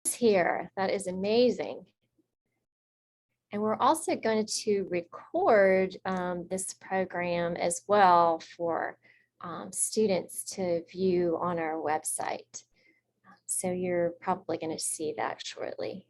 here. That is amazing. And we're also going to record this program as well for students to view on our website. So you're probably going to see that shortly.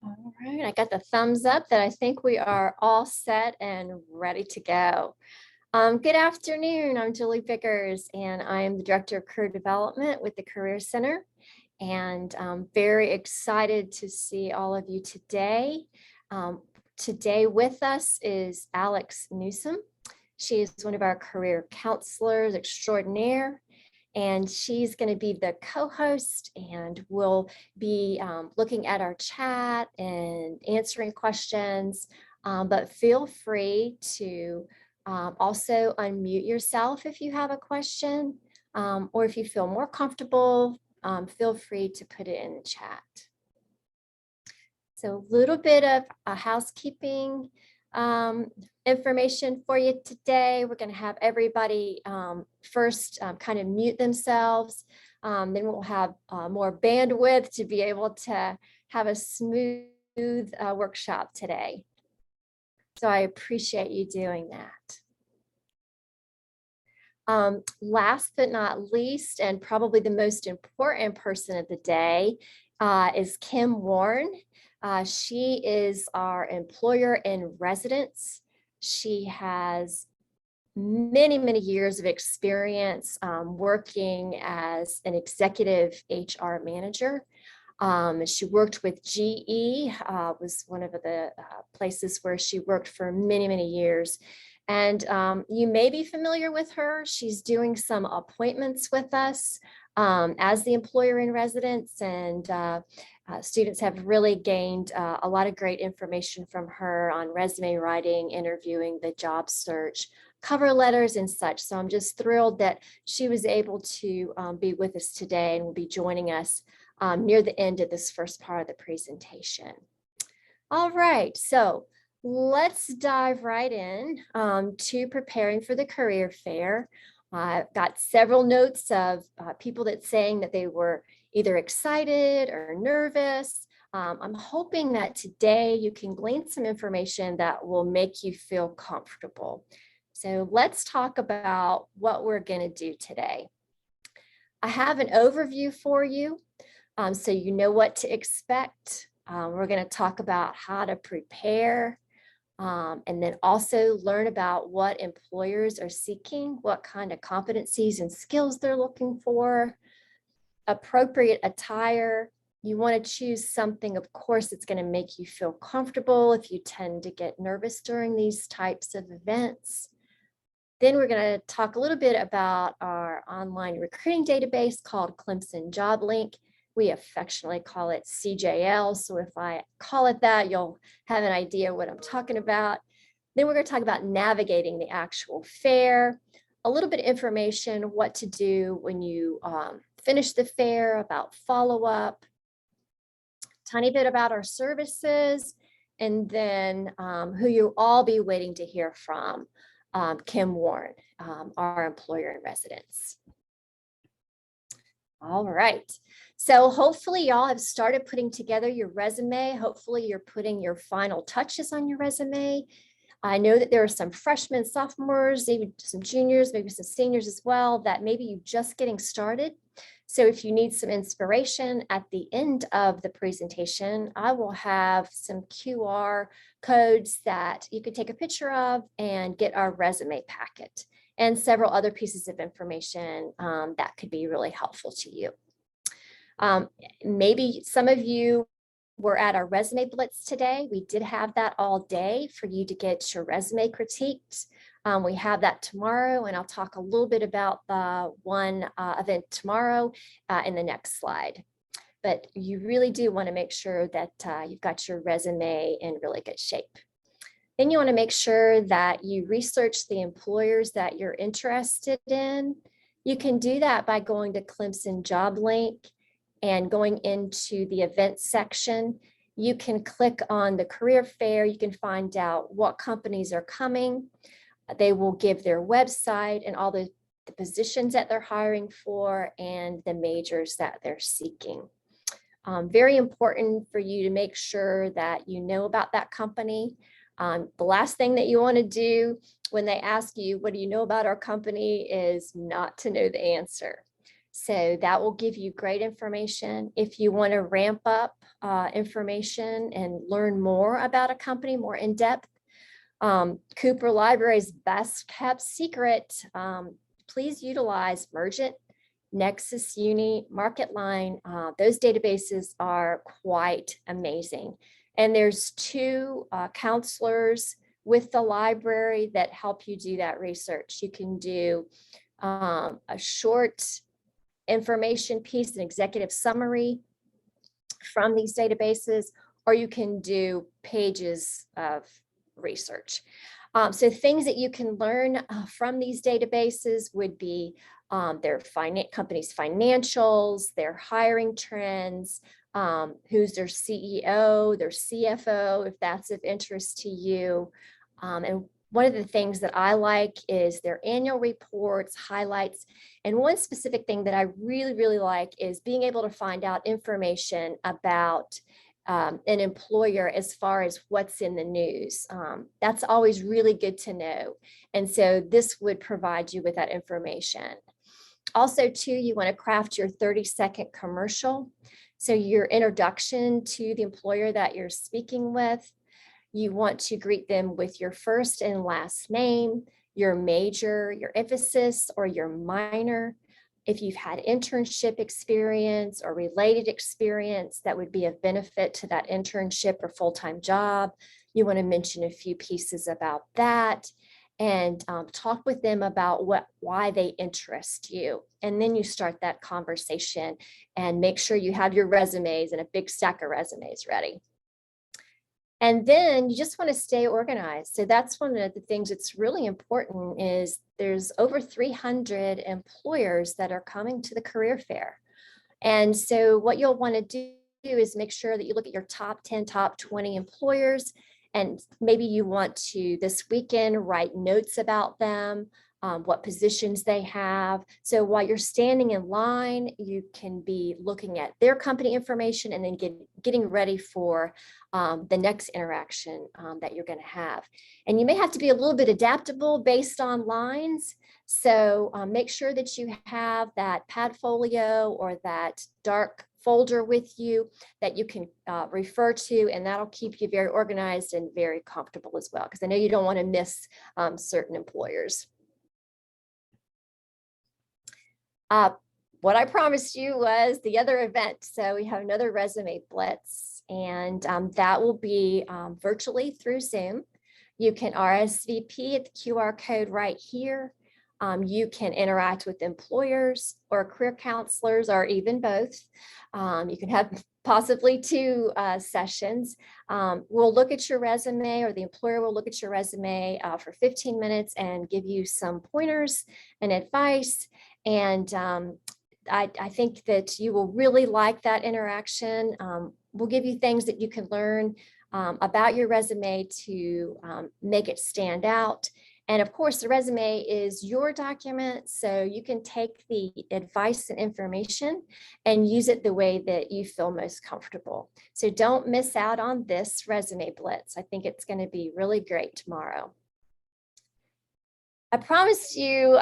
All right, I got the thumbs up that I think we are all set and ready to go. Good afternoon, I'm Julie Vickers, and I am the Director of Career Development with the Career Center. And I'm very excited to see all of you today. Today with us is Alex Newsom. She is one of our career counselors extraordinaire, and she's going to be the co-host, and we'll be looking at our chat and answering questions. But feel free to also unmute yourself if you have a question, or if you feel more comfortable, feel free to put it in the chat. So a little bit of housekeeping information for you today. We're going to have everybody first kind of mute themselves. Then we'll have more bandwidth to be able to have a smooth workshop today. So I appreciate you doing that. Last but not least, and probably the most important person of the day, is Kim Warren. She is our employer in residence. She has many, many years of experience working as an executive HR manager. She worked with GE, was one of the places where she worked for many, many years. And you may be familiar with her. She's doing some appointments with us as the employer in residence, and students have really gained a lot of great information from her on resume writing, interviewing, the job search, cover letters and such. So I'm just thrilled that she was able to be with us today and will be joining us near the end of this first part of the presentation. All right, so let's dive right in to preparing for the career fair. I've got several notes of people that saying that they were either excited or nervous. I'm hoping that today you can glean some information that will make you feel comfortable. So let's talk about what we're going to do today. I have an overview for you so you know what to expect. We're going to talk about how to prepare, and then also learn about what employers are seeking, what kind of competencies and skills they're looking for, appropriate attire. You want to choose something, of course, that's going to make you feel comfortable if you tend to get nervous during these types of events. Then we're going to talk a little bit about our online recruiting database called Clemson Job Link. We affectionately call it CJL. So if I call it that, you'll have an idea what I'm talking about. Then we're going to talk about navigating the actual fair, a little bit of information, what to do when you finish the fair, about follow-up, tiny bit about our services, and then who you'll all be waiting to hear from, Kim Warren, our employer in residence. All right, so hopefully y'all have started putting together your resume. Hopefully you're putting your final touches on your resume. I know that there are some freshmen, sophomores, even some juniors, maybe some seniors as well, that maybe you're just getting started. So if you need some inspiration at the end of the presentation, I will have some QR codes that you could take a picture of and get our resume packet, and several other pieces of information that could be really helpful to you. Maybe some of you were at our resume blitz today. We did have that all day for you to get your resume critiqued. We have that tomorrow, and I'll talk a little bit about the one event tomorrow in the next slide. But you really do want to make sure that you've got your resume in really good shape. Then you want to make sure that you research the employers that you're interested in. You can do that by going to Clemson Job Link and going into the events section. You can click on the career fair. You can find out what companies are coming. They will give their website and all the positions that they're hiring for and the majors that they're seeking. Very important for you to make sure that you know about that company. The last thing that you want to do when they ask you, what do you know about our company, is not to know the answer. So that will give you great information. If you want to ramp up information and learn more about a company more in depth, Cooper Library's best kept secret, please utilize Mergent, Nexus Uni, MarketLine. Those databases are quite amazing. And there's two counselors with the library that help you do that research. You can do a short information piece, an executive summary from these databases, or you can do pages of research. So things that you can learn from these databases would be their company's financials, their hiring trends, who's their CEO, their CFO, if that's of interest to you. And one of the things that I like is their annual reports, highlights. And one specific thing that I really, really like is being able to find out information about an employer as far as what's in the news. That's always really good to know. And so this would provide you with that information. Also, too, you want to craft your 30-second commercial. So your introduction to the employer that you're speaking with, you want to greet them with your first and last name, your major, your emphasis, or your minor. If you've had internship experience or related experience that would be of benefit to that internship or full-time job, you want to mention a few pieces about that and talk with them about why they interest you. And then you start that conversation and make sure you have your resumes and a big stack of resumes ready. And then you just want to stay organized. So that's one of the things that's really important is there's over 300 employers that are coming to the career fair. And so what you'll want to do is make sure that you look at your top 10, top 20 employers, and maybe you want to this weekend write notes about them, what positions they have. So while you're standing in line, you can be looking at their company information and then getting ready for the next interaction that you're going to have. And you may have to be a little bit adaptable based on lines. So make sure that you have that pad folio or that dark folder with you that you can refer to, and that'll keep you very organized and very comfortable as well, because I know you don't want to miss certain employers. What I promised you was the other event. So we have another resume blitz, and that will be virtually through Zoom. You can RSVP at the QR code right here. You can interact with employers or career counselors or even both. You can have possibly two sessions. We'll look at your resume, or the employer will look at your resume for 15 minutes and give you some pointers and advice. And I think that you will really like that interaction. We'll give you things that you can learn about your resume to make it stand out. And of course, the resume is your document, so you can take the advice and information and use it the way that you feel most comfortable. So don't miss out on this resume blitz. I think it's going to be really great tomorrow. I promised you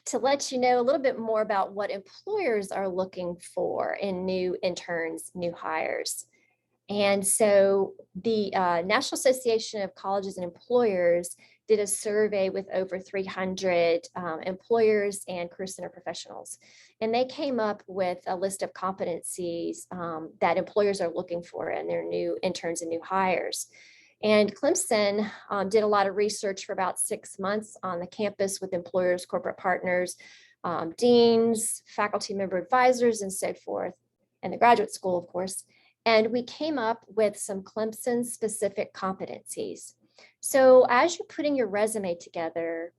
to let you know a little bit more about what employers are looking for in new interns, new hires. And so the National Association of Colleges and Employers did a survey with over 300 employers and career center professionals. And they came up with a list of competencies that employers are looking for in their new interns and new hires. And Clemson did a lot of research for about 6 months on the campus with employers, corporate partners, deans, faculty member advisors, and so forth, and the graduate school, of course. And we came up with some Clemson specific competencies. So as you're putting your resume together,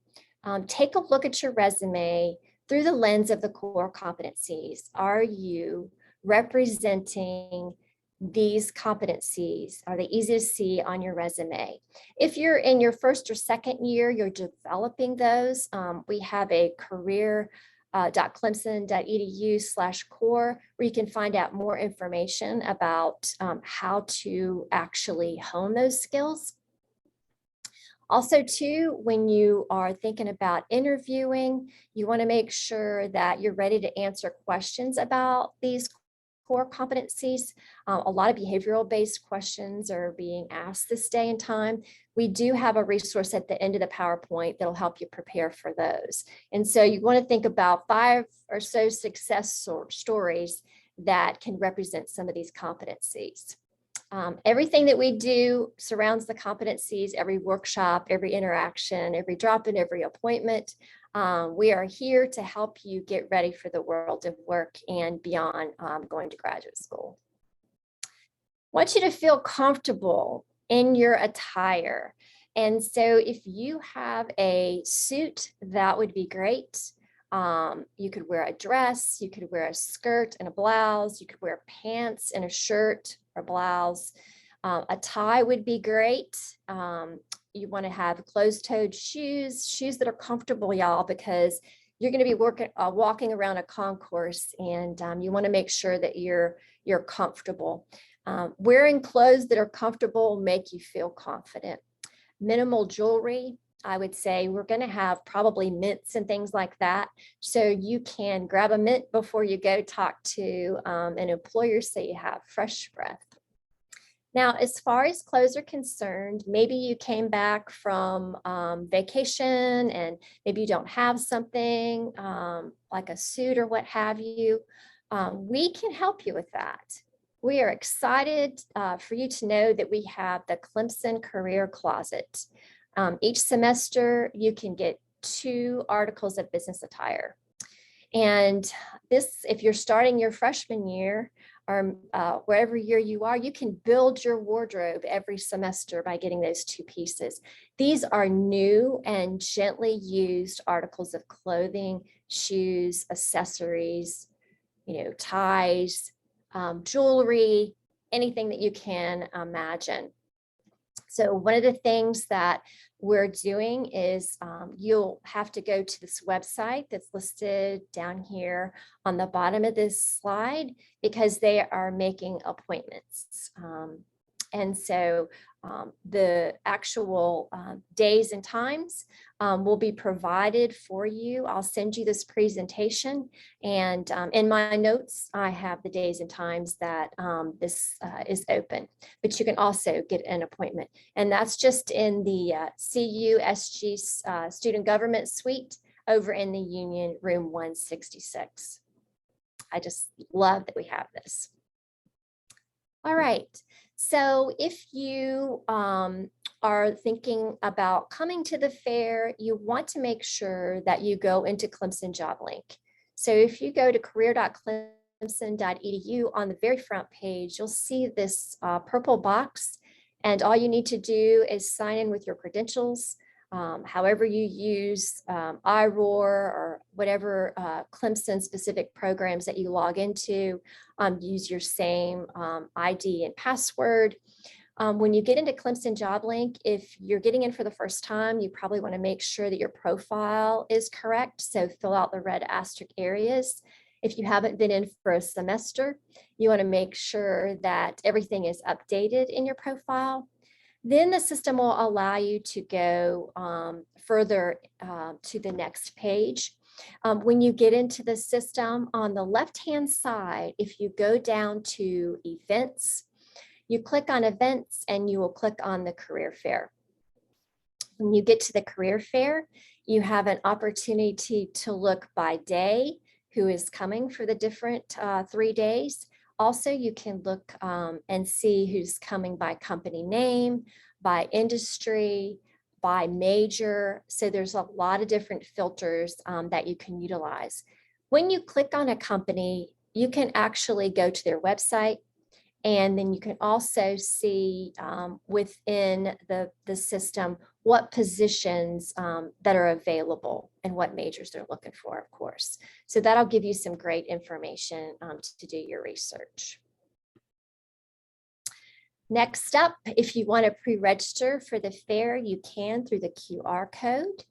take a look at your resume through the lens of the core competencies. Are you representing these competencies? Are they easy to see on your resume? If you're in your first or second year, you're developing those. We have a career.clemson.edu/core where you can find out more information about how to actually hone those skills. Also, too, when you are thinking about interviewing, you want to make sure that you're ready to answer questions about these core competencies. A lot of behavioral-based questions are being asked this day and time. We do have a resource at the end of the PowerPoint that'll help you prepare for those. And so you want to think about 5 or so success stories that can represent some of these competencies. Everything that we do surrounds the competencies, every workshop, every interaction, every drop-in, every appointment. We are here to help you get ready for the world of work and beyond going to graduate school. I want you to feel comfortable in your attire. And so if you have a suit, that would be great. You could wear a dress, you could wear a skirt and a blouse, you could wear pants and a shirt or blouse. A tie would be great. You want to have closed-toed shoes that are comfortable, y'all, because you're going to be walking around a concourse, and you want to make sure that you're comfortable. Wearing clothes that are comfortable will make you feel confident. Minimal jewelry. I would say we're going to have probably mints and things like that. So you can grab a mint before you go talk to an employer so you have fresh breath. Now, as far as clothes are concerned, maybe you came back from vacation and maybe you don't have something like a suit or what have you. We can help you with that. We are excited for you to know that we have the Clemson Career Closet. Each semester, you can get 2 articles of business attire. And this, if you're starting your freshman year or wherever year you are, you can build your wardrobe every semester by getting those 2 pieces. These are new and gently used articles of clothing, shoes, accessories, ties, jewelry, anything that you can imagine. So one of the things that we're doing is you'll have to go to this website that's listed down here on the bottom of this slide because they are making appointments. And so the actual days and times will be provided for you. I'll send you this presentation, and in my notes, I have the days and times that this is open, but you can also get an appointment. And that's just in the CUSG Student Government Suite over in the Union Room 166. I just love that we have this. All right. So if you are thinking about coming to the fair, you want to make sure that you go into Clemson Job Link. So if you go to career.clemson.edu on the very front page, you'll see this purple box, and all you need to do is sign in with your credentials. However you use iRoar or whatever Clemson specific programs that you log into, use your same ID and password. When you get into Clemson Job Link, if you're getting in for the first time, you probably want to make sure that your profile is correct. So fill out the red asterisk areas. If you haven't been in for a semester, you want to make sure that everything is updated in your profile. Then the system will allow you to go further to the next page. When you get into the system, on the left-hand side, if you go down to events, you click on events and you will click on the career fair. When you get to the career fair, you have an opportunity to look by day, who is coming for the different 3 days. Also, you can look and see who's coming by company name, by industry, by major. So there's a lot of different filters that you can utilize. When you click on a company, you can actually go to their website And then you can also see within the system what positions that are available and what majors they're looking for, of course. So that'll give you some great information to do your research. Next up, if you want to pre-register for the fair, you can through the QR code.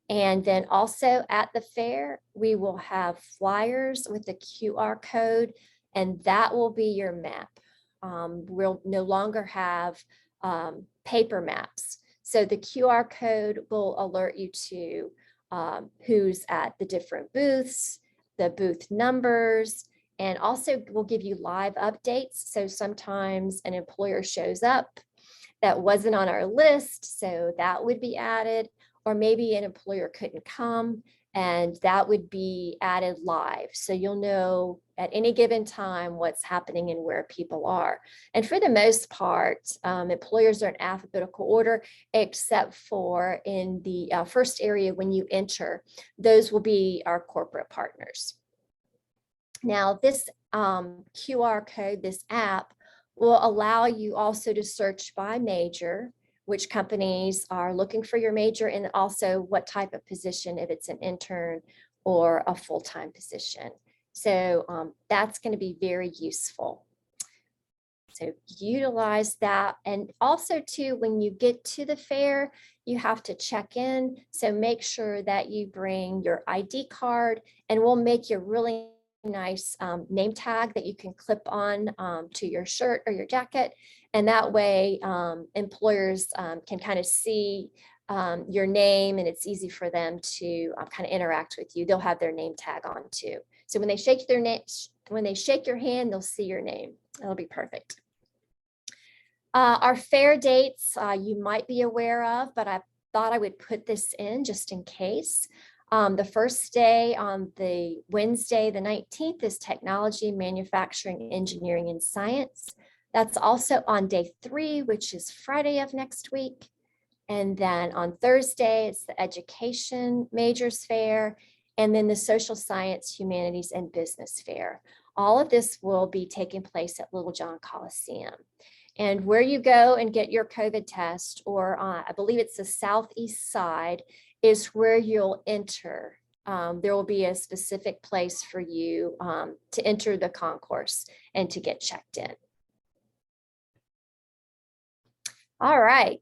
And then also at the fair, we will have flyers with the QR code, and that will be your map. We'll no longer have paper maps. So the QR code will alert you to who's at the different booths, the booth numbers, and also will give you live updates. So sometimes an employer shows up that wasn't on our list, so that would be added. Or maybe an employer couldn't come and that would be added live. So you'll know at any given time what's happening and where people are. And for the most part, employers are in alphabetical order, except for in the first area when you enter, those will be our corporate partners. Now, this QR code, this app, will allow you also to search by major, which companies are looking for your major, and also what type of position, if it's an intern or a full-time position. So that's going to be very useful. So utilize that. And also too, when you get to the fair, you have to check in. So make sure that you bring your ID card, and we'll make you really nice name tag that you can clip on to your shirt or your jacket. And that way employers can kind of see your name, and it's easy for them to kind of interact with you. They'll have their name tag on too. So when they shake their name, when they shake your hand, they'll see your name. That'll be perfect. Our fair dates you might be aware of, but I thought I would put this in just in case. The first day on the Wednesday, the 19th, is Technology, Manufacturing, Engineering, and Science. That's also on day 3, which is Friday of next week. And then on Thursday, it's the Education Majors Fair, and then the Social Science, Humanities, and Business Fair. All of this will be taking place at Little John Coliseum. And where you go and get your COVID test, or I believe it's the southeast side, is where you'll enter. There will be a specific place for you to enter the concourse and to get checked in. All right,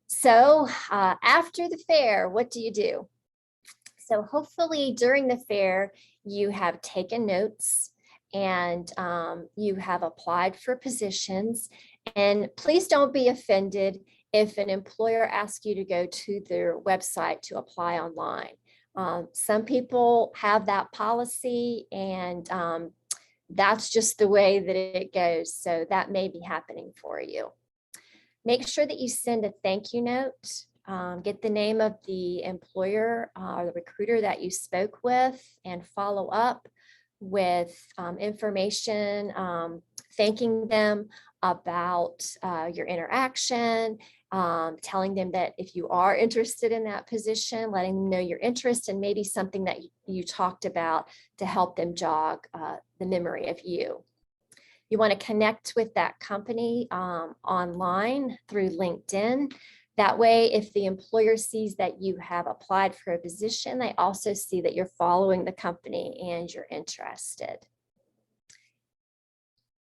so after the fair, what do you do? So hopefully during the fair, you have taken notes and you have applied for positions. And please don't be offended if an employer asks you to go to their website to apply online. Some people have that policy, and that's just the way that it goes. So that may be happening for you. Make sure that you send a thank you note. Get the name of the employer or the recruiter that you spoke with, and follow up with information, thanking them about your interaction, telling them that if you are interested in that position, letting them know your interest and maybe something that you talked about to help them jog the memory of you. You want to connect with that company online through LinkedIn. That way, if the employer sees that you have applied for a position, they also see that you're following the company and you're interested.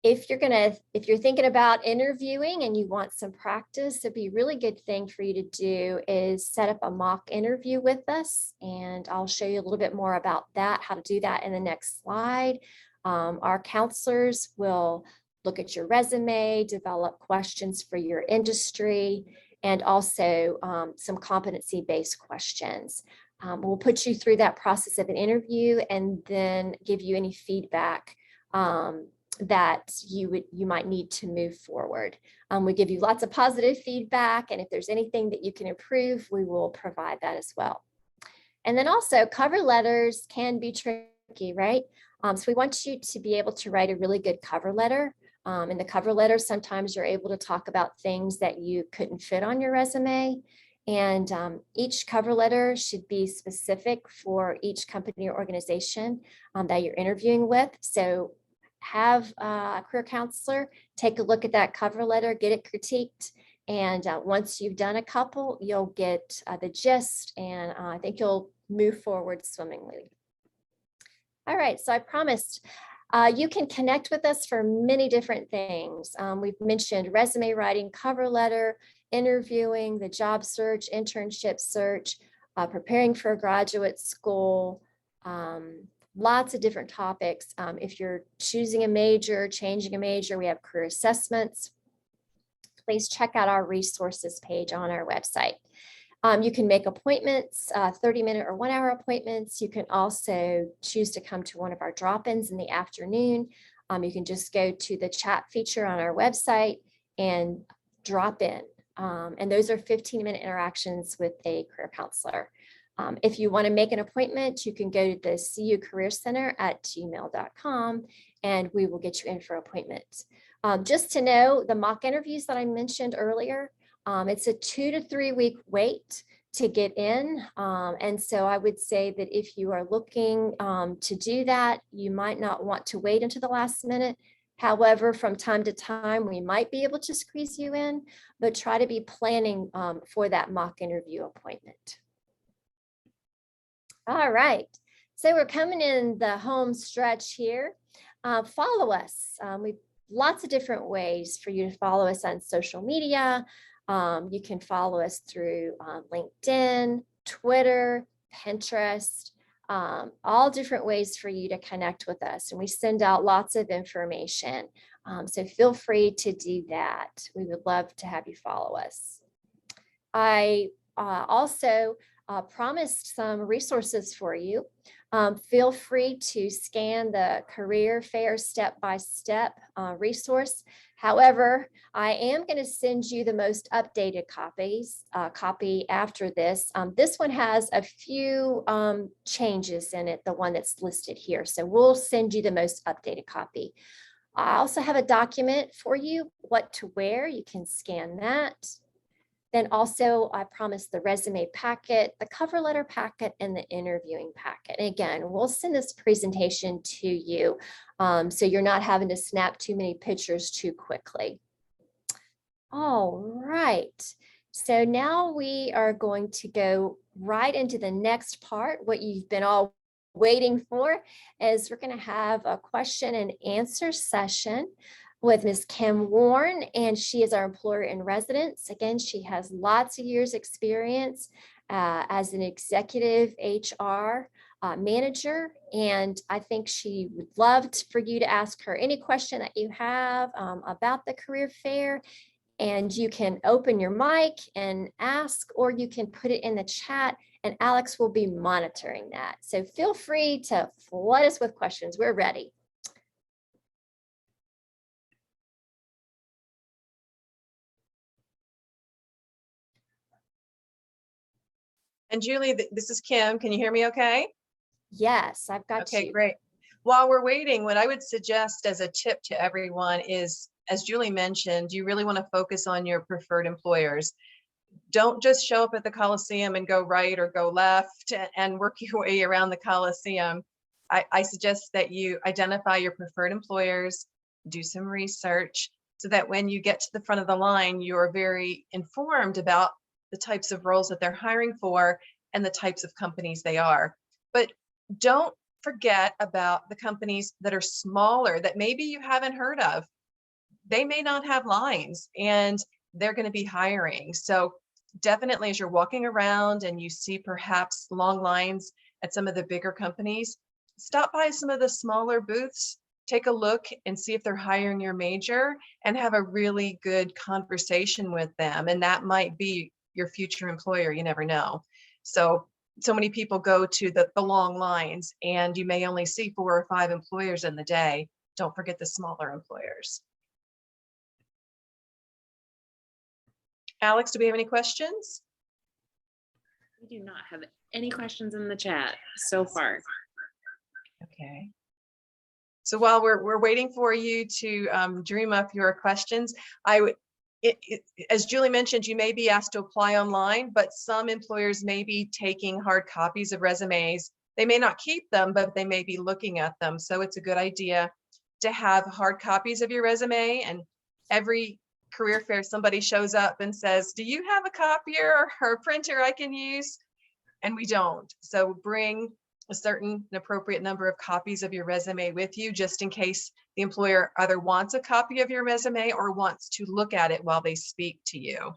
If you're thinking about interviewing and you want some practice, it'd be a really good thing for you to do is set up a mock interview with us. And I'll show you a little bit more about that, how to do that in the next slide. Our counselors will look at your resume, develop questions for your industry, and also some competency-based questions. We'll put you through that process of an interview and then give you any feedback that you might need to move forward. We give you lots of positive feedback, and if there's anything that you can improve, we will provide that as well. And then also cover letters can be tricky, right? So we want you to be able to write a really good cover letter. In the cover letter, sometimes you're able to talk about things that you couldn't fit on your resume. And each cover letter should be specific for each company or organization that you're interviewing with. So have a career counselor take a look at that cover letter, get it critiqued. And once you've done a couple, you'll get the gist, and I think you'll move forward swimmingly. All right, so I promised you can connect with us for many different things. We've mentioned resume writing, cover letter, interviewing, the job search, internship search, preparing for graduate school, lots of different topics. If you're choosing a major, changing a major, we have career assessments. Please check out our resources page on our website. You can make appointments, 30-minute or 1-hour appointments. You can also choose to come to one of our drop-ins in the afternoon. You can just go to the chat feature on our website and drop in. And those are 15-minute interactions with a career counselor. If you want to make an appointment, you can go to the cucareercenter@gmail.com and we will get you in for appointments. Just to know, the mock interviews that I mentioned earlier, it's a 2 to 3 week wait to get in. And so I would say that if you are looking to do that, you might not want to wait until the last minute. However, from time to time, we might be able to squeeze you in, but try to be planning for that mock interview appointment. All right, so we're coming in the home stretch here. Follow us. We've lots of different ways for you to follow us on social media. You can follow us through LinkedIn, Twitter, Pinterest, all different ways for you to connect with us. And we send out lots of information. So feel free to do that. We would love to have you follow us. I also promised some resources for you. Feel free to scan the career fair step-by-step resource. However, I am going to send you the most updated copy after this. This one has a few changes in it, the one that's listed here. So we'll send you the most updated copy. I also have a document for you, what to wear. You can scan that. Then also, I promised the resume packet, the cover letter packet, and the interviewing packet. And again, we'll send this presentation to you so you're not having to snap too many pictures too quickly. All right, so now we are going to go right into the next part. What you've been all waiting for is we're going to have a question and answer session with Ms. Kim Warren, and she is our employer in residence. Again, she has lots of years experience as an executive HR manager, and I think she would love for you to ask her any question that you have about the career fair. And you can open your mic and ask, or you can put it in the chat, and Alex will be monitoring that. So feel free to flood us with questions. We're ready. And Julie, this is Kim. Can you hear me okay? Yes, I've got you. Okay, great. While we're waiting, what I would suggest as a tip to everyone is, as Julie mentioned, you really want to focus on your preferred employers. Don't just show up at the Coliseum and go right or go left and work your way around the Coliseum. I suggest that you identify your preferred employers, do some research so that when you get to the front of the line, you're very informed about the types of roles that they're hiring for and the types of companies they are. But don't forget about the companies that are smaller that maybe you haven't heard of. They may not have lines and they're going to be hiring. So definitely, as you're walking around and you see perhaps long lines at some of the bigger companies, stop by some of the smaller booths, take a look and see if they're hiring your major, and have a really good conversation with them. And that might be your future employer. You never know. So many people go to the long lines and you may only see 4 or 5 employers in the day. Don't forget the smaller employers. Alex, do we have any questions? We do not have any questions in the chat so far. Okay. So while we're waiting for you to dream up your questions, as Julie mentioned, you may be asked to apply online, but some employers may be taking hard copies of resumes. They may not keep them, but they may be looking at them. So it's a good idea to have hard copies of your resume, and every career fair somebody shows up and says, do you have a copier or a printer I can use? And we don't. So bring a certain and appropriate number of copies of your resume with you, just in case the employer either wants a copy of your resume or wants to look at it while they speak to you.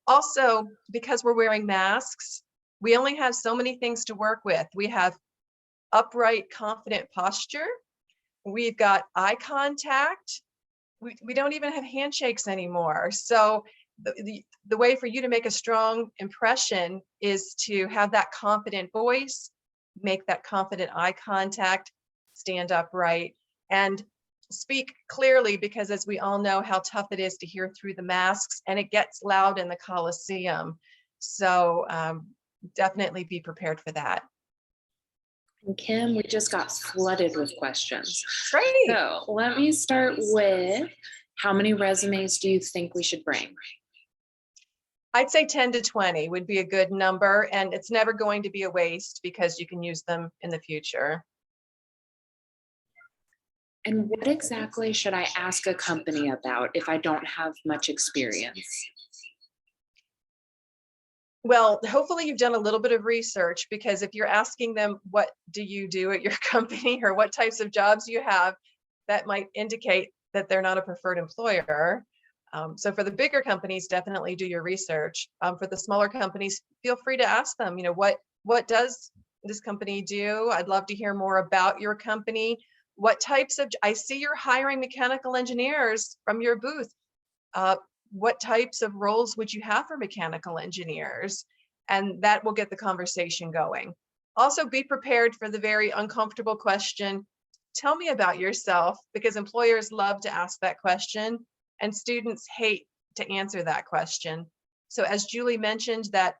Also, because we're wearing masks, we only have so many things to work with. We have upright, confident posture. We've got eye contact. We don't even have handshakes anymore. So the way for you to make a strong impression is to have that confident voice, make that confident eye contact, stand upright, and speak clearly, because as we all know how tough it is to hear through the masks, and it gets loud in the Coliseum. So definitely be prepared for that. And Kim, we just got flooded with questions. Great. So let me start with, how many resumes do you think we should bring? I'd say 10 to 20 would be a good number, and it's never going to be a waste because you can use them in the future. And what exactly should I ask a company about if I don't have much experience? Well, hopefully you've done a little bit of research, because if you're asking them, what do you do at your company, or what types of jobs you have, that might indicate that they're not a preferred employer. So for the bigger companies, definitely do your research. For the smaller companies, feel free to ask them, what does this company do? I'd love to hear more about your company. What types of, I see you're hiring mechanical engineers from your booth. What types of roles would you have for mechanical engineers? And that will get the conversation going. Also, be prepared for the very uncomfortable question, tell me about yourself, because employers love to ask that question and students hate to answer that question. So as Julie mentioned, that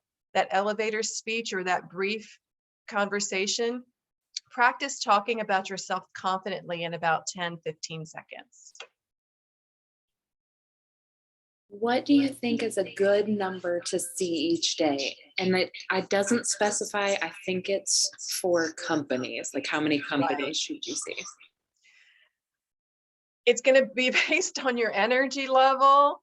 elevator speech or that brief conversation, practice talking about yourself confidently in about 10, 15 seconds. What do you think is a good number to see each day? And it doesn't specify, I think it's for companies, like how many companies should you see? It's going to be based on your energy level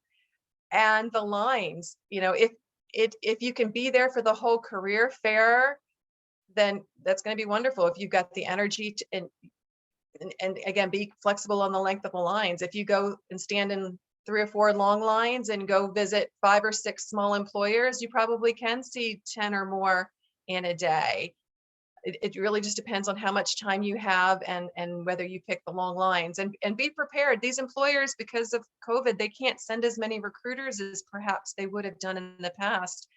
and the lines. If you can be there for the whole career fair, then that's going to be wonderful. If you've got the energy and again, be flexible on the length of the lines. If you go and stand in 3 or 4 long lines and go visit 5 or 6 small employers, you probably can see 10 or more in a day. It really just depends on how much time you have and whether you pick the long lines, and be prepared. These employers, because of COVID, they can't send as many recruiters as perhaps they would have done in the past.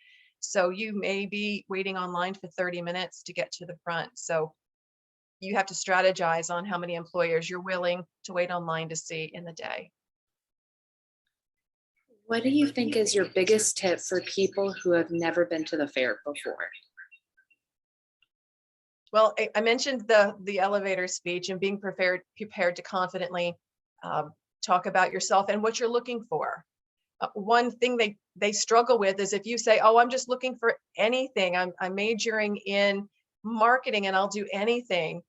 So you may be waiting online for 30 minutes to get to the front. So you have to strategize on how many employers you're willing to wait online to see in the day. What do you think is your biggest tip for people who have never been to the fair before? Well, I mentioned the elevator speech and being prepared to confidently talk about yourself and what you're looking for. One thing they struggle with is if you say, oh, I'm just looking for anything. I'm majoring in marketing and I'll do anything.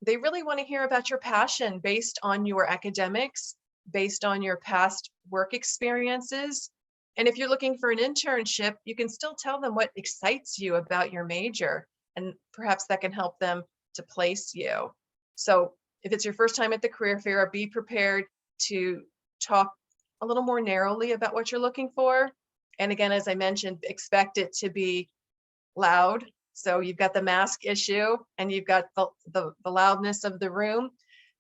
They really want to hear about your passion based on your academics, based on your past work experiences. And if you're looking for an internship, you can still tell them what excites you about your major, and perhaps that can help them to place you. So if it's your first time at the career fair, be prepared to talk a little more narrowly about what you're looking for. And again, as I mentioned, expect it to be loud. So you've got the mask issue and you've got the loudness of the room.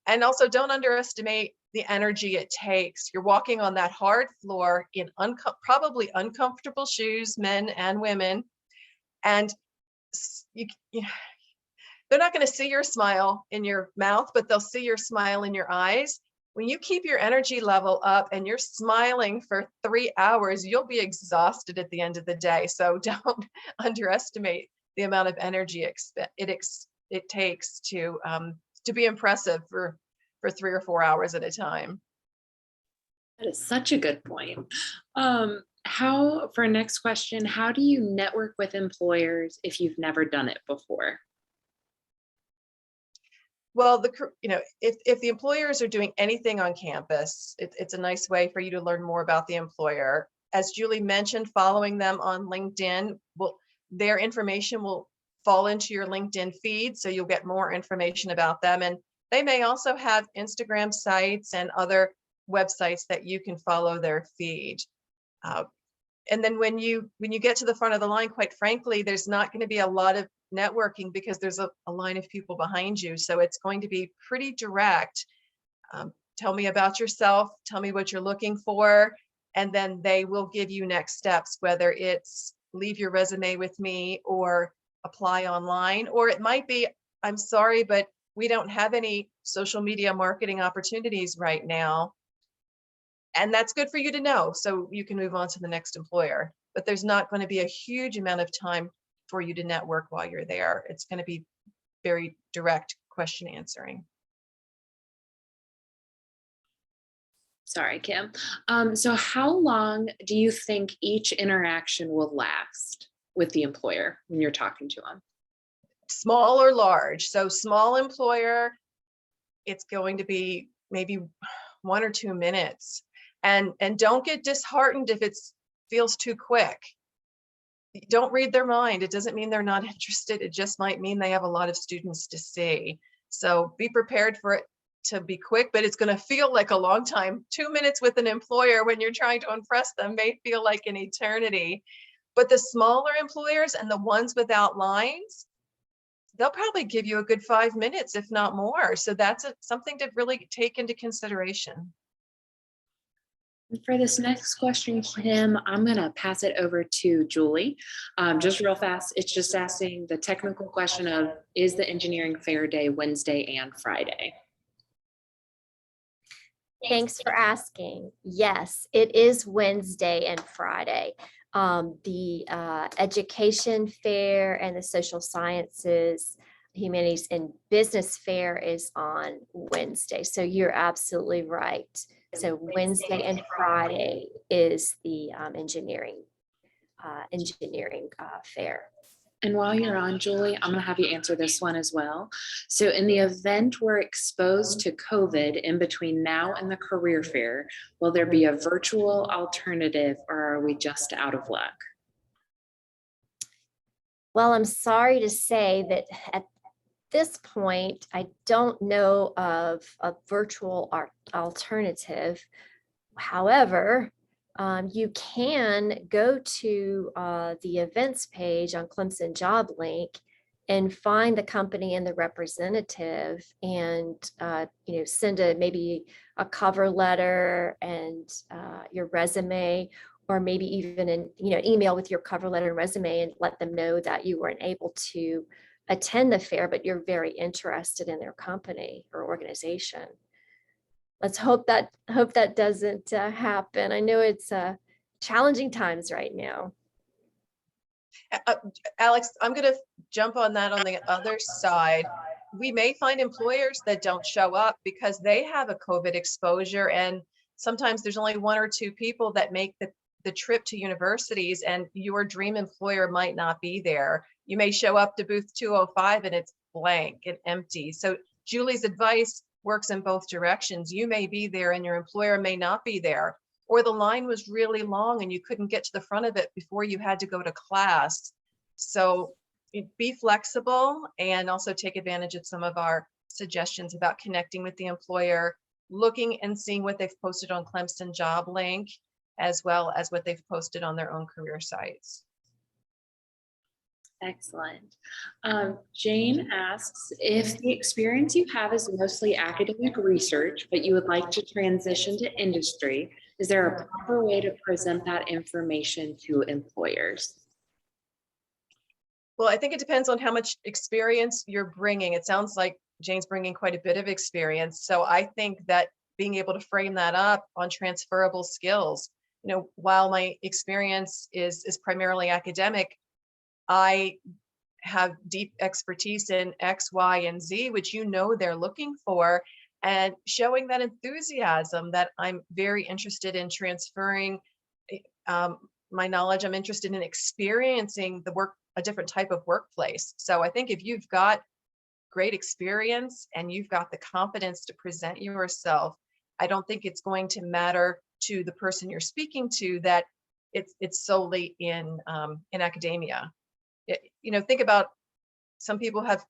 And also don't underestimate the energy it takes. You're walking on that hard floor in probably uncomfortable shoes, men and women. And they're not going to see your smile in your mouth, but they'll see your smile in your eyes. When you keep your energy level up and you're smiling for 3 hours, you'll be exhausted at the end of the day. So don't underestimate the amount of energy it takes to be impressive for 3 or 4 hours at a time. That is such a good point. For our next question, how do you network with employers if you've never done it before? Well, if the employers are doing anything on campus, it's a nice way for you to learn more about the employer. As Julie mentioned, following them on LinkedIn their information will fall into your LinkedIn feed, so you'll get more information about them. And they may also have Instagram sites and other websites that you can follow their feed. And then when you get to the front of the line, quite frankly, there's not going to be a lot of networking because there's a line of people behind you. So it's going to be pretty direct. Tell me about yourself, tell me what you're looking for, and then they will give you next steps, whether it's leave your resume with me or apply online, or it might be, I'm sorry, but we don't have any social media marketing opportunities right now. And that's good for you to know, so you can move on to the next employer. But there's not going to be a huge amount of time for you to network while you're there. It's going to be very direct question answering. Sorry, Kim. So how long do you think each interaction will last with the employer when you're talking to them? Small or large. So small employer, it's going to be maybe 1 or 2 minutes. And don't get disheartened if it feels too quick. Don't read their mind. It doesn't mean they're not interested. It just might mean they have a lot of students to see. So be prepared for it to be quick, but it's going to feel like a long time. 2 minutes with an employer when you're trying to impress them may feel like an eternity. But the smaller employers and the ones without lines, they'll probably give you a good 5 minutes, if not more. So that's something to really take into consideration. For this next question, Kim, I'm going to pass it over to Julie. Just real fast, it's just asking the technical question of, is the engineering fair day Wednesday and Friday? Thanks for asking. Yes, it is Wednesday and Friday. The education fair and the social sciences, humanities, and business fair is on Wednesday. So you're absolutely right. So Wednesday and Friday is the engineering fair. And while you're on, Julie, I'm going to have you answer this one as well. So in the event we're exposed to COVID in between now and the career fair, will there be a virtual alternative, or are we just out of luck? Well, I'm sorry to say that at this point, I don't know of a virtual alternative. However, you can go to the events page on Clemson Job Link and find the company and the representative, and send maybe a cover letter and your resume, or maybe even an email with your cover letter and resume, and let them know that you weren't able to attend the fair, but you're very interested in their company or organization. Let's hope that doesn't happen. I know it's challenging times right now. Alex, I'm going to jump on that on the other side. We may find employers that don't show up because they have a COVID exposure, and sometimes there's only 1 or 2 people that make the trip to universities, and your dream employer might not be there. You may show up to booth 205 and it's blank and empty. So Julie's advice works in both directions. You may be there and your employer may not be there, or the line was really long and you couldn't get to the front of it before you had to go to class. So be flexible and also take advantage of some of our suggestions about connecting with the employer, looking and seeing what they've posted on Clemson Job Link, as well as what they've posted on their own career sites. Excellent. Jane asks, if the experience you have is mostly academic research, but you would like to transition to industry, is there a proper way to present that information to employers? Well, I think it depends on how much experience you're bringing. It sounds like Jane's bringing quite a bit of experience. So I think that being able to frame that up on transferable skills, while my experience is primarily academic, I have deep expertise in X, Y, and Z, which they're looking for, and showing that enthusiasm that I'm very interested in transferring my knowledge. I'm interested in experiencing a different type of workplace. So I think if you've got great experience and you've got the confidence to present yourself, I don't think it's going to matter to the person you're speaking to that it's solely in academia. Think about, some people have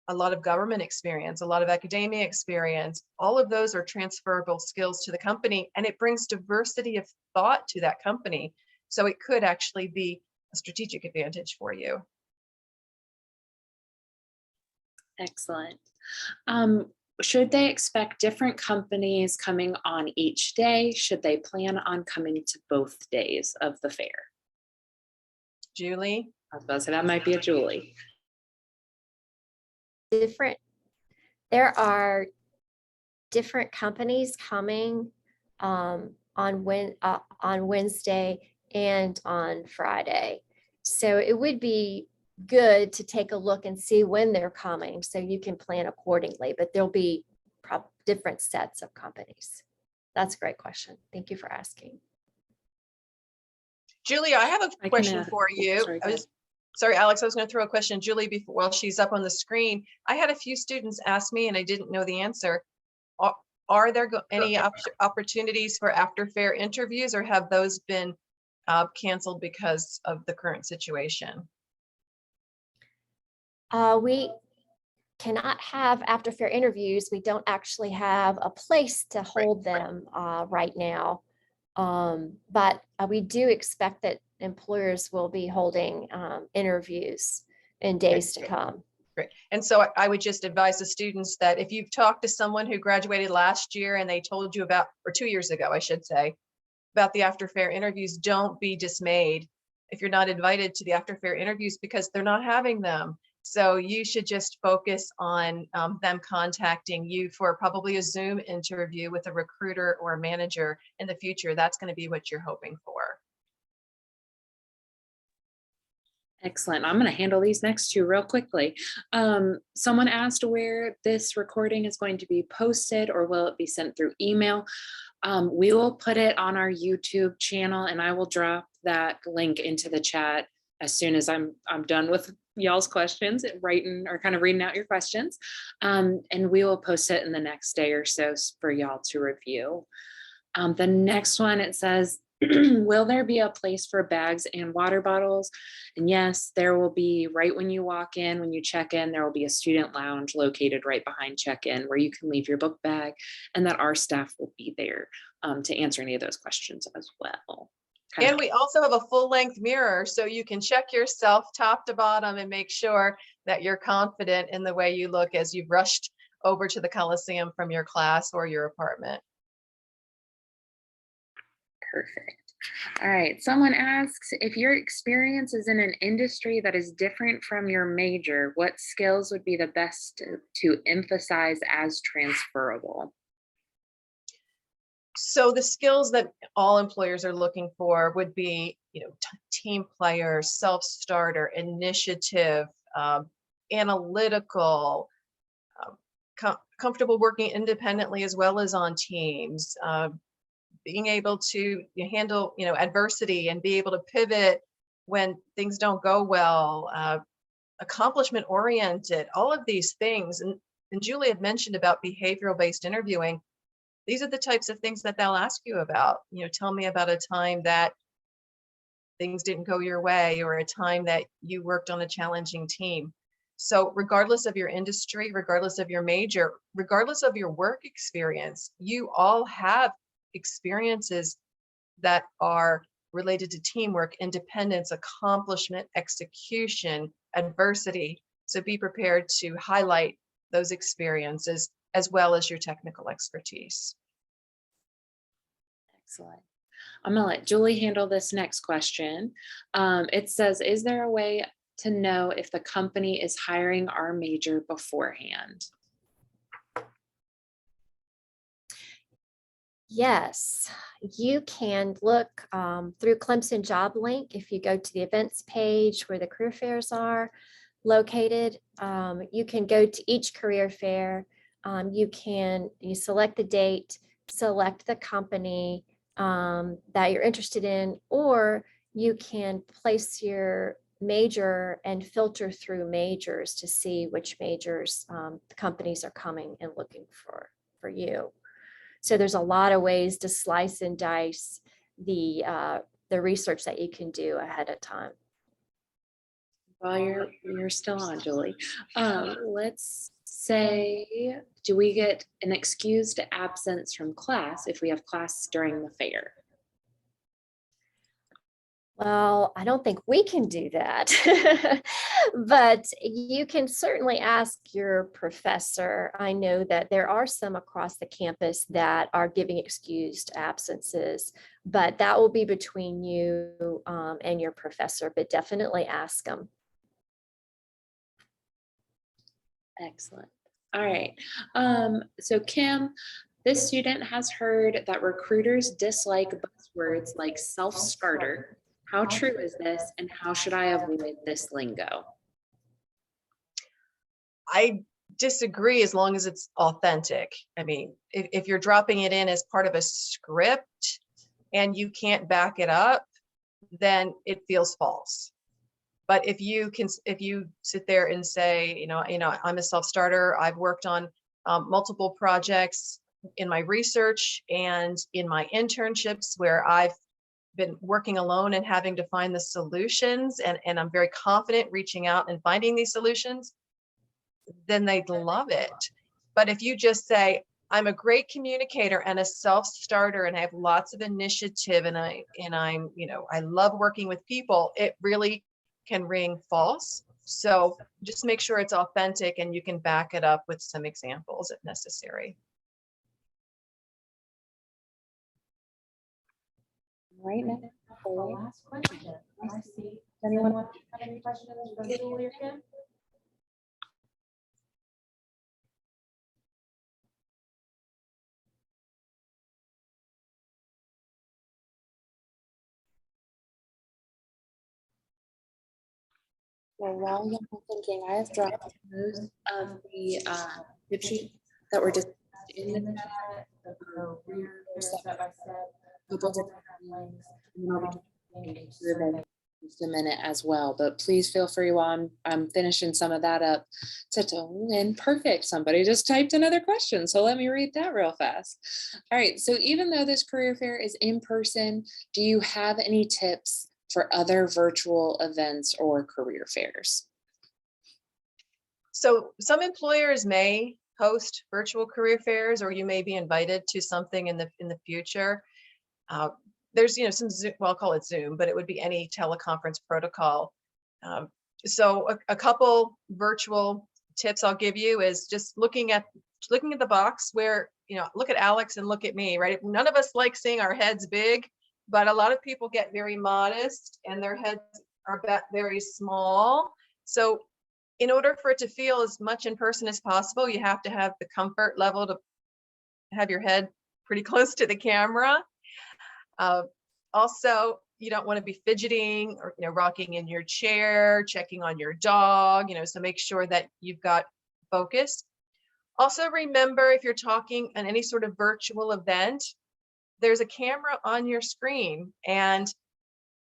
a lot of government experience, a lot of academia experience. All of those are transferable skills to the company, and it brings diversity of thought to that company. So it could actually be a strategic advantage for you. Excellent. Should they expect different companies coming on each day? Should they plan on coming to both days of the fair? Julie? I was about to say that might be a Julie. There are different companies coming on Wednesday and on Friday. So it would be good to take a look and see when they're coming so you can plan accordingly, but there'll be different sets of companies. That's a great question. Thank you for asking. Julie, I have a question for you. Sorry, Alex, I was going to throw a question, Julie, before while she's up on the screen. I had a few students ask me and I didn't know the answer. Are there any opportunities for after fair interviews, or have those been canceled because of the current situation? We cannot have after fair interviews. We don't actually have a place to hold them right now. But we do expect that employers will be holding interviews in days to come. Great. And so I would just advise the students that if you've talked to someone who graduated last year and they told you about, or 2 years ago, I should say, about the after fair interviews, don't be dismayed if you're not invited to the after fair interviews, because they're not having them. So you should just focus on them contacting you for probably a Zoom interview with a recruiter or a manager in the future. That's going to be what you're hoping for. Excellent. I'm going to handle these next two real quickly. Someone asked where this recording is going to be posted, or will it be sent through email? We will put it on our YouTube channel, and I will drop that link into the chat as soon as I'm done with y'all's questions, writing or kind of reading out your questions. And we will post it in the next day or so for y'all to review. The next one, it says, will there be a place for bags and water bottles? And yes, there will be. Right when you walk in, when you check in, there will be a student lounge located right behind check-in where you can leave your book bag, and that our staff will be there to answer any of those questions as well. And we also have a full-length mirror, so you can check yourself top to bottom and make sure that you're confident in the way you look as you've rushed over to the Coliseum from your class or your apartment. Perfect. All right. Someone asks, if your experience is in an industry that is different from your major, what skills would be the best to emphasize as transferable? So the skills that all employers are looking for would be, team player, self-starter, initiative, analytical, comfortable working independently as well as on teams, being able to handle, adversity and be able to pivot when things don't go well, accomplishment oriented, all of these things. And Julie had mentioned about behavioral-based interviewing. These are the types of things that they'll ask you about. Tell me about a time that things didn't go your way, or a time that you worked on a challenging team. So regardless of your industry, regardless of your major, regardless of your work experience, you all have experiences that are related to teamwork, independence, accomplishment, execution, adversity. So be prepared to highlight those experiences as well as your technical expertise. Excellent. I'm going to let Julie handle this next question. It says, is there a way to know if the company is hiring our major beforehand? Yes, you can look through Clemson Job Link. If you go to the events page where the career fairs are located, you can go to each career fair. You select the date, select the company that you're interested in, or you can place your major and filter through majors to see which majors the companies are coming and looking for you. So there's a lot of ways to slice and dice the research that you can do ahead of time. While you're still on, Julie, let's say, do we get an excused absence from class if we have class during the fair? Well, I don't think we can do that, but you can certainly ask your professor. I know that there are some across the campus that are giving excused absences, but that will be between you and your professor, but definitely ask them. Excellent. All right. So Kim, this student has heard that recruiters dislike buzzwords like self-starter. How true is this, and how should I avoid this lingo? I disagree as long as it's authentic. I mean, if you're dropping it in as part of a script and you can't back it up, then it feels false. But if you sit there and say, I'm a self-starter, I've worked on multiple projects in my research and in my internships where I've been working alone and having to find the solutions, and I'm very confident reaching out and finding these solutions, then they'd love it. But if you just say, I'm a great communicator and a self-starter and I have lots of initiative and I'm, I love working with people, it really can ring false. So just make sure it's authentic and you can back it up with some examples if necessary. Right now, The last question. I see. Anyone have any questions for Julie or Kim? well, while y'all are thinking, I have dropped most of the tip sheet that were discussed in the chat. The career step by step. Couple different links. And I'll be getting to them in just a minute as well, but please feel free while I'm finishing some of that up and perfect. Somebody just typed another question, so let me read that real fast. All right, so even though this career fair is in person, do you have any tips for other virtual events or career fairs? So some employers may host virtual career fairs, or you may be invited to something in the future. There's some Zoom, well, I'll call it Zoom, but it would be any teleconference protocol. So a couple virtual tips I'll give you is just looking at the box where, look at Alex and look at me, right? None of us like seeing our heads big, but a lot of people get very modest and their heads are very small. So in order for it to feel as much in person as possible, you have to have the comfort level to have your head pretty close to the camera. Also, you don't want to be fidgeting or rocking in your chair, checking on your dog, so make sure that you've got focus. Also remember, if you're talking in any sort of virtual event, there's a camera on your screen, and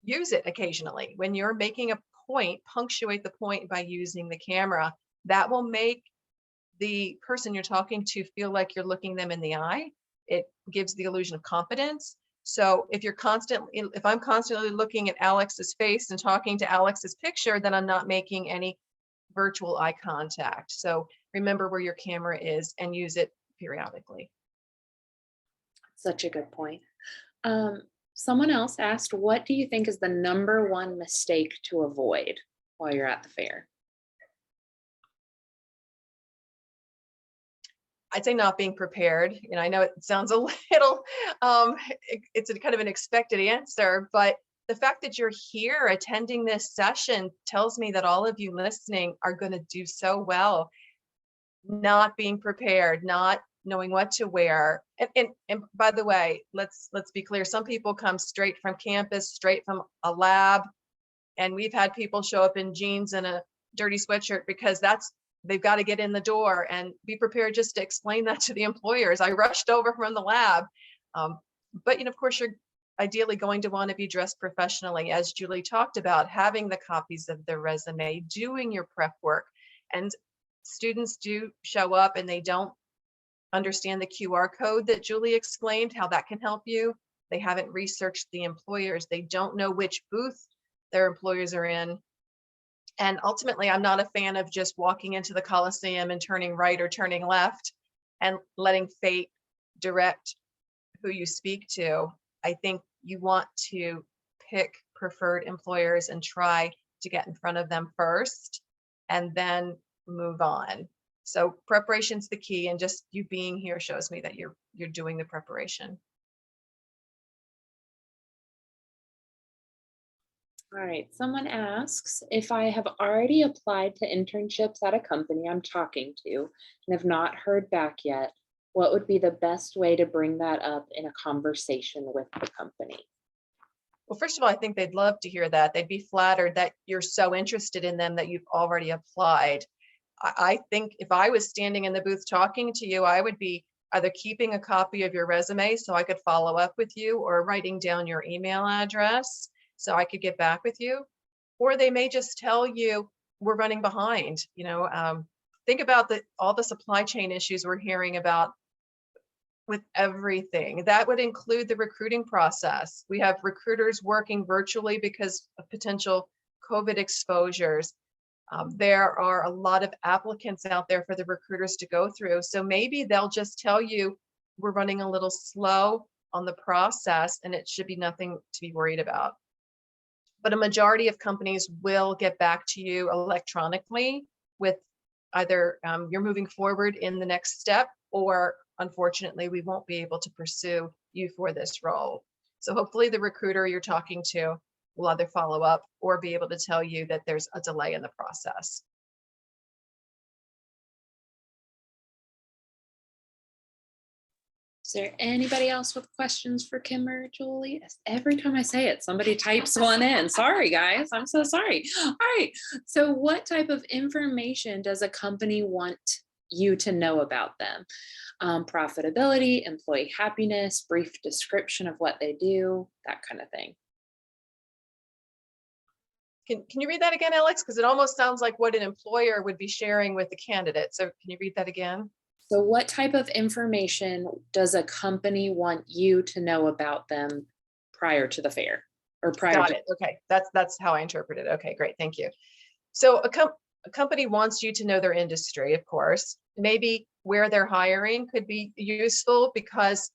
use it occasionally. When you're making a point, punctuate the point by using the camera. That will make the person you're talking to feel like you're looking them in the eye. It gives the illusion of confidence. So if I'm constantly looking at Alex's face and talking to Alex's picture, then I'm not making any virtual eye contact. So remember where your camera is and use it periodically. Such a good point. Someone else asked, what do you think is the #1 mistake to avoid while you're at the fair? I'd say not being prepared. I know it sounds a little, it's a kind of an expected answer, but the fact that you're here attending this session tells me that all of you listening are going to do so well. Not being prepared, not knowing what to wear. And by the way, let's be clear. Some people come straight from campus, straight from a lab. And we've had people show up in jeans and a dirty sweatshirt because they've got to get in the door, and be prepared just to explain that to the employers. I rushed over from the lab. But of course, you're ideally going to want to be dressed professionally, as Julie talked about, having the copies of their resume, doing your prep work. And students do show up and they don't understand the QR code that Julie explained, how that can help you. They haven't researched the employers. They don't know which booth their employers are in. And ultimately, I'm not a fan of just walking into the Coliseum and turning right or turning left and letting fate direct who you speak to. I think you want to pick preferred employers and try to get in front of them first and then move on. So preparation's the key, and just you being here shows me that you're doing the preparation. All right, someone asks, if I have already applied to internships at a company I'm talking to and have not heard back yet, what would be the best way to bring that up in a conversation with the company? Well, first of all, I think they'd love to hear that. They'd be flattered that you're so interested in them that you've already applied. I think if I was standing in the booth talking to you, I would be either keeping a copy of your resume so I could follow up with you, or writing down your email address so I could get back with you. Or they may just tell you, we're running behind. Think about all the supply chain issues we're hearing about with everything. That would include the recruiting process. We have recruiters working virtually because of potential COVID exposures. There are a lot of applicants out there for the recruiters to go through. So maybe they'll just tell you, we're running a little slow on the process and it should be nothing to be worried about. But a majority of companies will get back to you electronically with either you're moving forward in the next step, or unfortunately, we won't be able to pursue you for this role. So hopefully the recruiter you're talking to will either follow up or be able to tell you that there's a delay in the process. Is there anybody else with questions for Kim or Julie? Every time I say it, somebody types one in. Sorry, guys. I'm so sorry. All right. So what type of information does a company want you to know about them? Profitability, employee happiness, brief description of what they do, that kind of thing. Can you read that again, Alex? Because it almost sounds like what an employer would be sharing with the candidate. So can you read that again? So what type of information does a company want you to know about them prior to the fair, or prior Got to? it. Okay, that's how I interpret it. Okay, great, thank you. So a company wants you to know their industry, of course. Maybe where they're hiring could be useful, because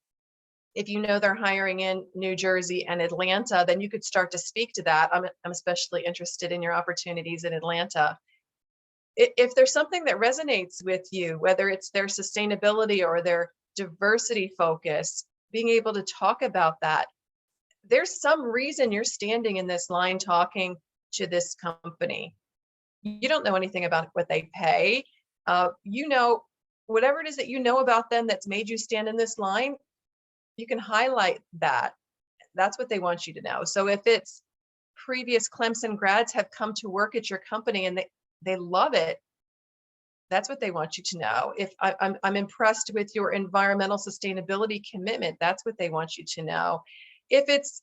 if you know they're hiring in New Jersey and Atlanta, then you could start to speak to that. I'm especially interested in your opportunities in Atlanta. If there's something that resonates with you, whether it's their sustainability or their diversity focus, being able to talk about that, there's some reason you're standing in this line talking to this company. You don't know anything about what they pay. Whatever it is that you know about them that's made you stand in this line, you can highlight that. That's what they want you to know. So if it's previous Clemson grads have come to work at your company and they love it, that's what they want you to know. If I'm impressed with your environmental sustainability commitment, that's what they want you to know. If it's,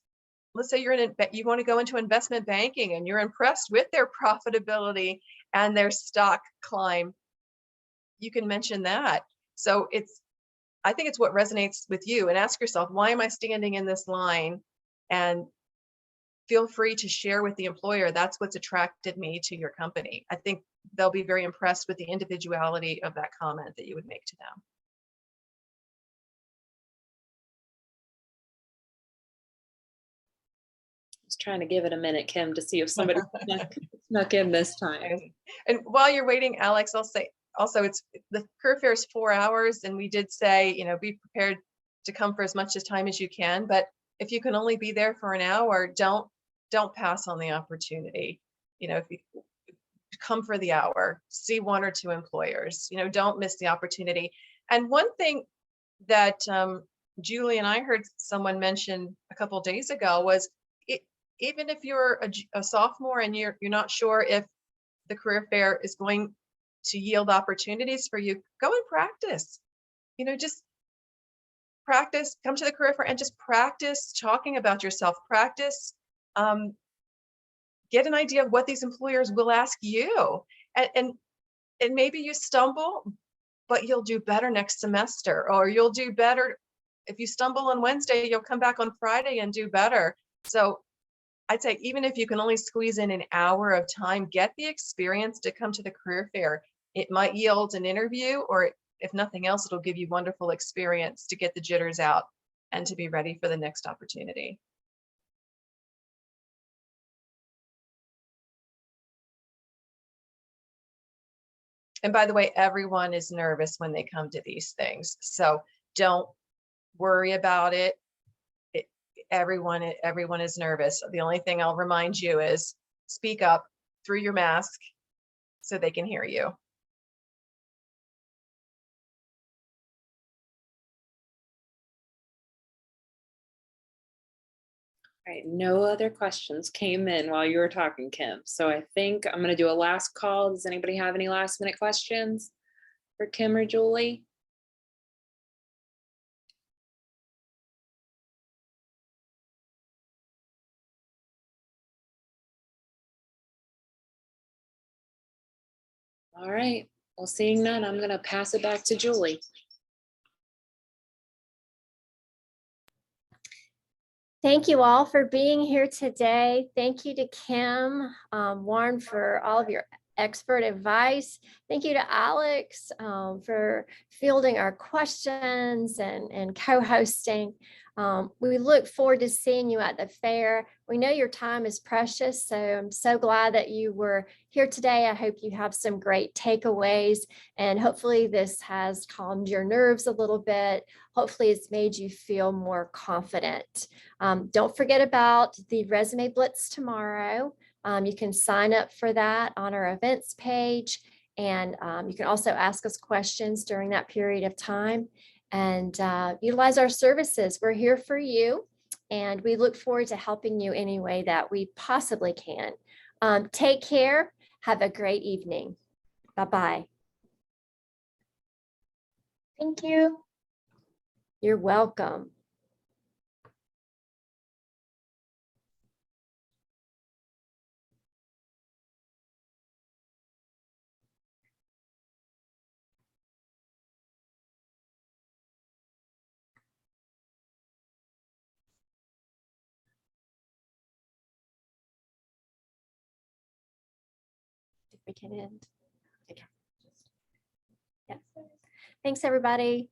let's say you want to go into investment banking and you're impressed with their profitability and their stock climb, you can mention that. So I think it's what resonates with you, and ask yourself, why am I standing in this line? And feel free to share with the employer, that's what's attracted me to your company. I think they'll be very impressed with the individuality of that comment that you would make to them. Just trying to give it a minute, Kim, to see if somebody snuck in this time. And while you're waiting, Alex, I'll say also, the career fair is 4 hours, and we did say, be prepared to come for as much time as you can. But if you can only be there for an hour, don't pass on the opportunity. If you come for the hour, see 1 or 2 employers. Don't miss the opportunity. And one thing that Julie and I heard someone mention a couple of days ago was, even if you're a sophomore and you're not sure if the career fair is going to yield opportunities for you, go and practice. Just practice, come to the career fair and just practice talking about yourself, practice, get an idea of what these employers will ask you. And maybe you stumble, but you'll do better next semester, or you'll do better. If you stumble on Wednesday, you'll come back on Friday and do better. So I'd say even if you can only squeeze in an hour of time, get the experience to come to the career fair. It might yield an interview, or if nothing else, it'll give you wonderful experience to get the jitters out and to be ready for the next opportunity. And by the way, everyone is nervous when they come to these things. So don't worry about it. Everyone is nervous. The only thing I'll remind you is speak up through your mask so they can hear you. All right, no other questions came in while you were talking, Kim. So I think I'm gonna do a last call. Does anybody have any last minute questions for Kim or Julie? All right, well, seeing none, I'm gonna pass it back to Julie. Thank you all for being here today. Thank you to Kim, Warren, for all of your expert advice. Thank you to Alex for fielding our questions and co-hosting. We look forward to seeing you at the fair. We know your time is precious, so I'm so glad that you were here today. I hope you have some great takeaways, and hopefully this has calmed your nerves a little bit. Hopefully it's made you feel more confident. Don't forget about the Resume Blitz tomorrow. You can sign up for that on our events page, and you can also ask us questions during that period of time and utilize our services. We're here for you, and we look forward to helping you any way that we possibly can. Take care. Have a great evening. Bye-bye. Thank you. You're welcome. If we can end. Okay. Yeah. Thanks, everybody.